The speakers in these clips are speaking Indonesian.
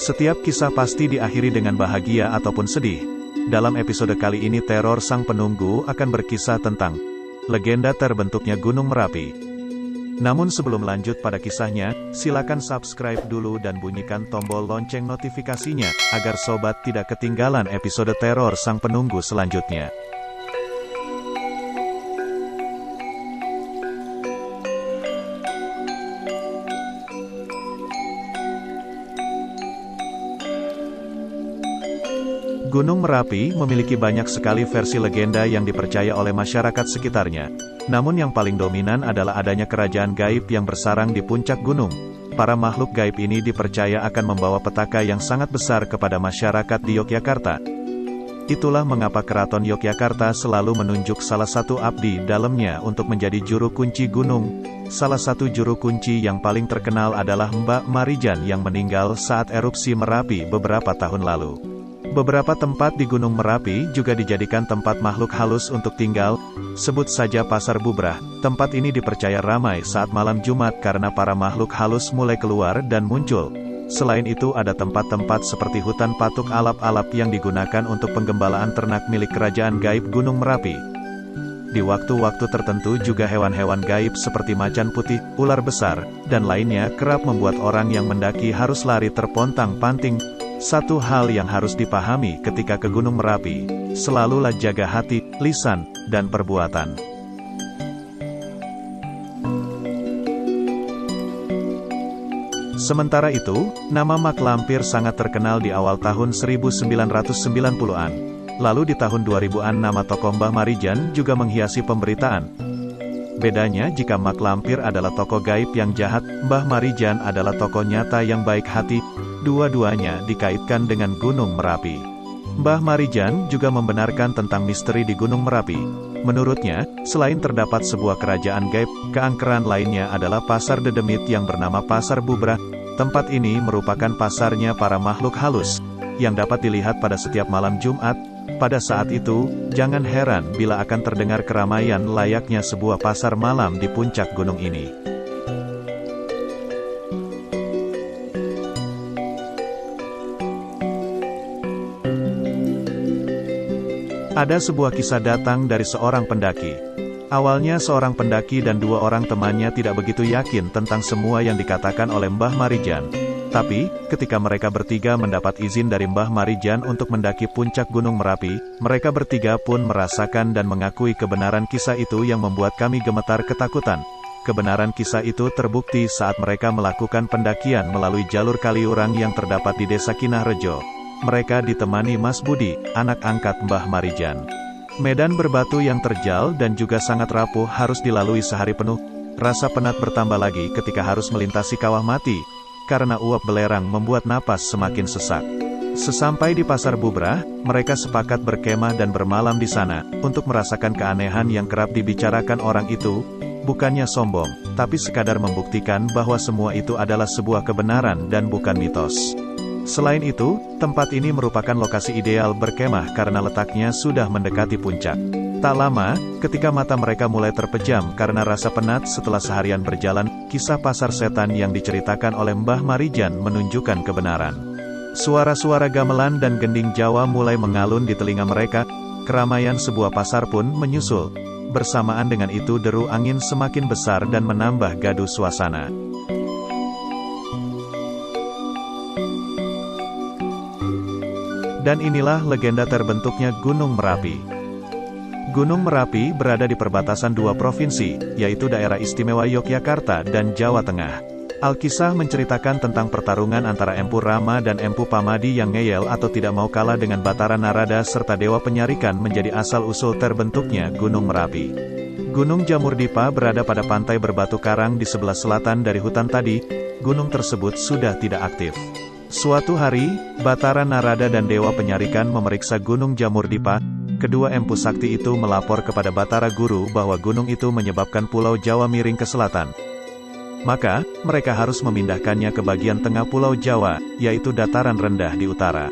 Setiap kisah pasti diakhiri dengan bahagia ataupun sedih. Dalam episode kali ini Teror Sang Penunggu akan berkisah tentang legenda terbentuknya Gunung Merapi. Namun sebelum lanjut pada kisahnya, silakan subscribe dulu dan bunyikan tombol lonceng notifikasinya, agar sobat tidak ketinggalan episode Teror Sang Penunggu selanjutnya. Gunung Merapi memiliki banyak sekali versi legenda yang dipercaya oleh masyarakat sekitarnya. Namun yang paling dominan adalah adanya kerajaan gaib yang bersarang di puncak gunung. Para makhluk gaib ini dipercaya akan membawa petaka yang sangat besar kepada masyarakat di Yogyakarta. Itulah mengapa Keraton Yogyakarta selalu menunjuk salah satu abdi dalamnya untuk menjadi juru kunci gunung. Salah satu juru kunci yang paling terkenal adalah Mbah Marijan yang meninggal saat erupsi Merapi beberapa tahun lalu. Beberapa tempat di Gunung Merapi juga dijadikan tempat makhluk halus untuk tinggal, sebut saja Pasar Bubrah. Tempat ini dipercaya ramai saat malam Jumat karena para makhluk halus mulai keluar dan muncul. Selain itu ada tempat-tempat seperti hutan patuk alap-alap yang digunakan untuk penggembalaan ternak milik kerajaan gaib Gunung Merapi. Di waktu-waktu tertentu juga hewan-hewan gaib seperti macan putih, ular besar, dan lainnya kerap membuat orang yang mendaki harus lari terpontang-panting. Satu hal yang harus dipahami ketika ke Gunung Merapi, selalulah jaga hati, lisan, dan perbuatan. Sementara itu, nama Mak Lampir sangat terkenal di awal tahun 1990-an. Lalu di tahun 2000-an nama tokoh Mbah Marijan juga menghiasi pemberitaan. Bedanya jika Mak Lampir adalah tokoh gaib yang jahat, Mbah Marijan adalah tokoh nyata yang baik hati. Dua-duanya dikaitkan dengan Gunung Merapi. Mbah Marijan juga membenarkan tentang misteri di Gunung Merapi. Menurutnya, selain terdapat sebuah kerajaan gaib, keangkeran lainnya adalah pasar dedemit yang bernama Pasar Bubrah. Tempat ini merupakan pasarnya para makhluk halus, yang dapat dilihat pada setiap malam Jumat. Pada saat itu, jangan heran bila akan terdengar keramaian layaknya sebuah pasar malam di puncak gunung ini. Ada sebuah kisah datang dari seorang pendaki. Awalnya seorang pendaki dan dua orang temannya tidak begitu yakin tentang semua yang dikatakan oleh Mbah Marijan. Tapi, ketika mereka bertiga mendapat izin dari Mbah Marijan untuk mendaki puncak Gunung Merapi, mereka bertiga pun merasakan dan mengakui kebenaran kisah itu yang membuat kami gemetar ketakutan. Kebenaran kisah itu terbukti saat mereka melakukan pendakian melalui jalur Kaliurang yang terdapat di Desa Kinahrejo. Mereka ditemani Mas Budi, anak angkat Mbah Marijan. Medan berbatu yang terjal dan juga sangat rapuh harus dilalui sehari penuh. Rasa penat bertambah lagi ketika harus melintasi kawah mati, karena uap belerang membuat napas semakin sesak. Sesampai di Pasar Bubrah, mereka sepakat berkemah dan bermalam di sana, untuk merasakan keanehan yang kerap dibicarakan orang itu. Bukannya sombong, tapi sekadar membuktikan bahwa semua itu adalah sebuah kebenaran dan bukan mitos. Selain itu, tempat ini merupakan lokasi ideal berkemah karena letaknya sudah mendekati puncak. Tak lama, ketika mata mereka mulai terpejam karena rasa penat setelah seharian berjalan, kisah pasar setan yang diceritakan oleh Mbah Marijan menunjukkan kebenaran. Suara-suara gamelan dan gending Jawa mulai mengalun di telinga mereka, keramaian sebuah pasar pun menyusul. Bersamaan dengan itu deru angin semakin besar dan menambah gaduh suasana. Dan inilah legenda terbentuknya Gunung Merapi. Gunung Merapi berada di perbatasan dua provinsi, yaitu daerah istimewa Yogyakarta dan Jawa Tengah. Alkisah menceritakan tentang pertarungan antara Empu Rama dan Empu Pamadi yang ngeyel atau tidak mau kalah dengan Batara Narada serta Dewa Penyarikan menjadi asal-usul terbentuknya Gunung Merapi. Gunung Jamurdipa berada pada pantai berbatu karang di sebelah selatan dari hutan tadi. Gunung tersebut sudah tidak aktif. Suatu hari, Batara Narada dan Dewa Penyarikan memeriksa Gunung Jamurdipa. Kedua empu sakti itu melapor kepada Batara Guru bahwa gunung itu menyebabkan Pulau Jawa miring ke selatan. Maka, mereka harus memindahkannya ke bagian tengah Pulau Jawa, yaitu dataran rendah di utara.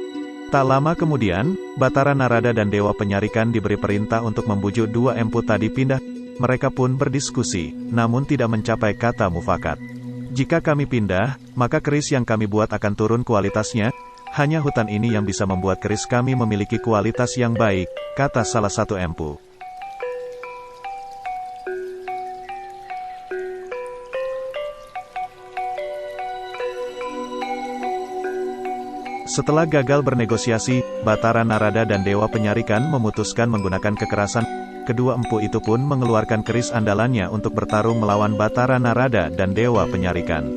Tak lama kemudian, Batara Narada dan Dewa Penyarikan diberi perintah untuk membujuk dua empu tadi pindah. Mereka pun berdiskusi, namun tidak mencapai kata mufakat. Jika kami pindah, maka keris yang kami buat akan turun kualitasnya. Hanya hutan ini yang bisa membuat keris kami memiliki kualitas yang baik, kata salah satu empu. Setelah gagal bernegosiasi, Batara Narada dan Dewa Penyarikan memutuskan menggunakan kekerasan. Kedua empu itu pun mengeluarkan keris andalannya untuk bertarung melawan Batara Narada dan Dewa Penyarikan.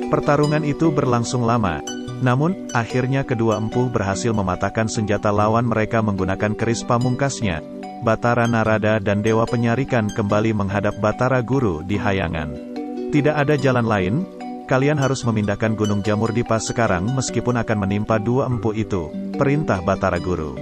Pertarungan itu berlangsung lama. Namun, akhirnya kedua empu berhasil mematahkan senjata lawan mereka menggunakan keris pamungkasnya. Batara Narada dan Dewa Penyarikan kembali menghadap Batara Guru di Hayangan. Tidak ada jalan lain, kalian harus memindahkan Gunung Jamur Dipa sekarang meskipun akan menimpa dua empu itu, perintah Batara Guru.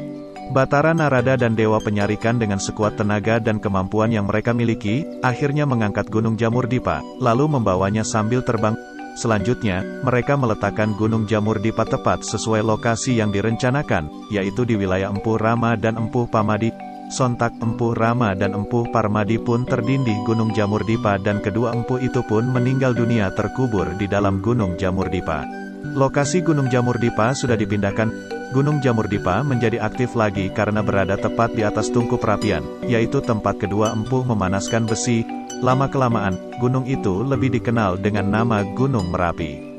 Batara Narada dan Dewa Penyarikan dengan sekuat tenaga dan kemampuan yang mereka miliki, akhirnya mengangkat Gunung Jamur Dipa, lalu membawanya sambil terbang. Selanjutnya, mereka meletakkan Gunung Jamur Dipa tepat sesuai lokasi yang direncanakan, yaitu di wilayah Empu Rama dan Empu Pamadi. Sontak Empu Rama dan Empu Parmadi pun terdindih Gunung Jamur Dipa dan kedua empu itu pun meninggal dunia terkubur di dalam Gunung Jamur Dipa. Lokasi Gunung Jamur Dipa sudah dipindahkan. Gunung Jamur Dipa menjadi aktif lagi karena berada tepat di atas tungku perapian, yaitu tempat kedua empu memanaskan besi. Lama-kelamaan, gunung itu lebih dikenal dengan nama Gunung Merapi.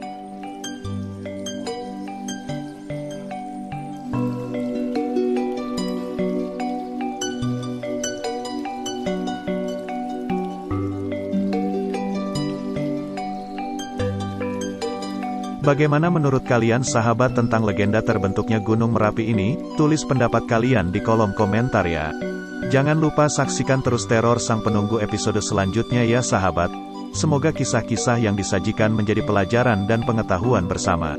Bagaimana menurut kalian sahabat tentang legenda terbentuknya Gunung Merapi ini? Tulis pendapat kalian di kolom komentar ya. Jangan lupa saksikan terus Teror Sang Penunggu episode selanjutnya ya sahabat. Semoga kisah-kisah yang disajikan menjadi pelajaran dan pengetahuan bersama.